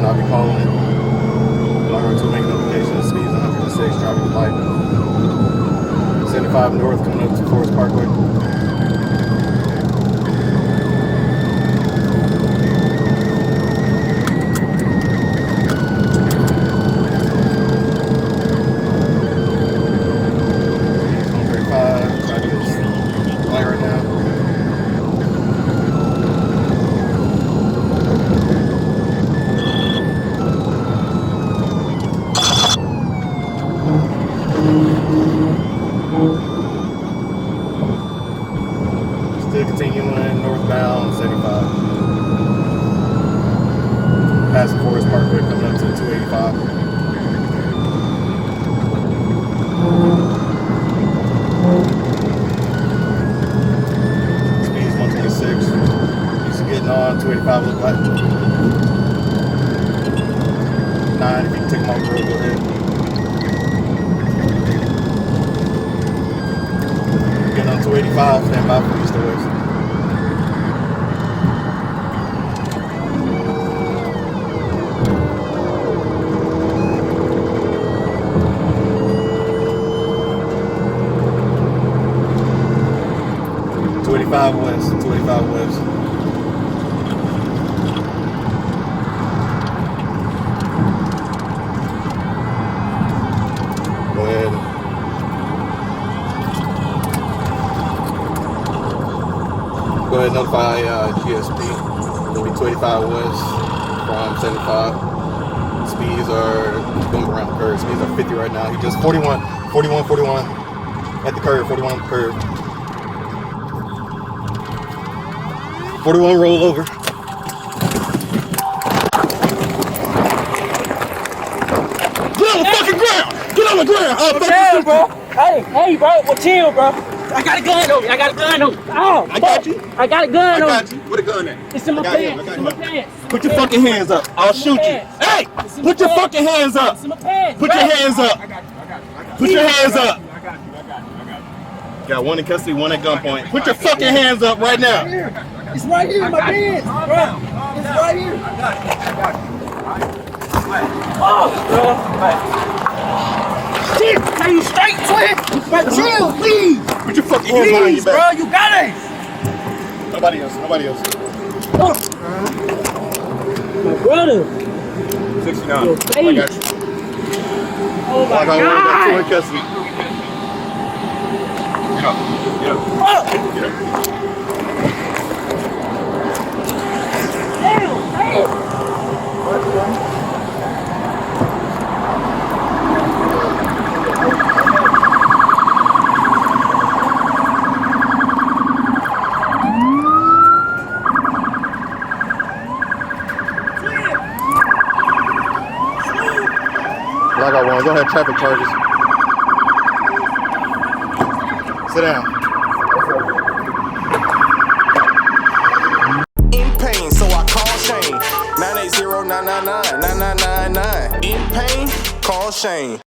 I'll be calling it. Block R2 making notifications. Speeds 106, traffic light. 75 north coming up to Forest Parkway. Still continuing northbound 75. Past Forest Parkway coming up to 285. Speed's 126. Used to getting on 285 look like. 9 if you can take them off the road, go ahead. Getting on 285, stand by for east or west. West, 285 west. Go ahead. Go ahead and notify GSP. It'll be 285 west from 75. Speeds are going around the curve. Speeds are 50 right now. He just 41 at the curve, 41 at the curve. 41 roll over. Get on the fucking ground! Get on the ground! Chill, bro. Hey, bro. Well, chill, bro. I got a gun on me. I got a gun on me. Oh, I got you. I got a gun on me. I got you. Where the gun at? It's in my pants. It's in my pants. Put your fucking hands up. I'll shoot you. Hey! Put your fucking hands up. It's in my pants. Put your hands up. I got you. Put your hands up. I got you. Got one in custody, one at gunpoint. Put your fucking hands up right now. It's right here in my pants, bro. It's right here. I got you. Oh, bro. Chill. Are you straight, twin? But chill, please. Put your fucking hands behind your Bro, back. you got it. Nobody else. Oh. My brother. 69. Your I face. got you. Oh my I got God. two in custody. Get up. Oh. Get up. Damn. I got one. Go ahead, traffic charges. Sit down. In pain, so I call Shane. 980-999-9999. In pain, call Shane.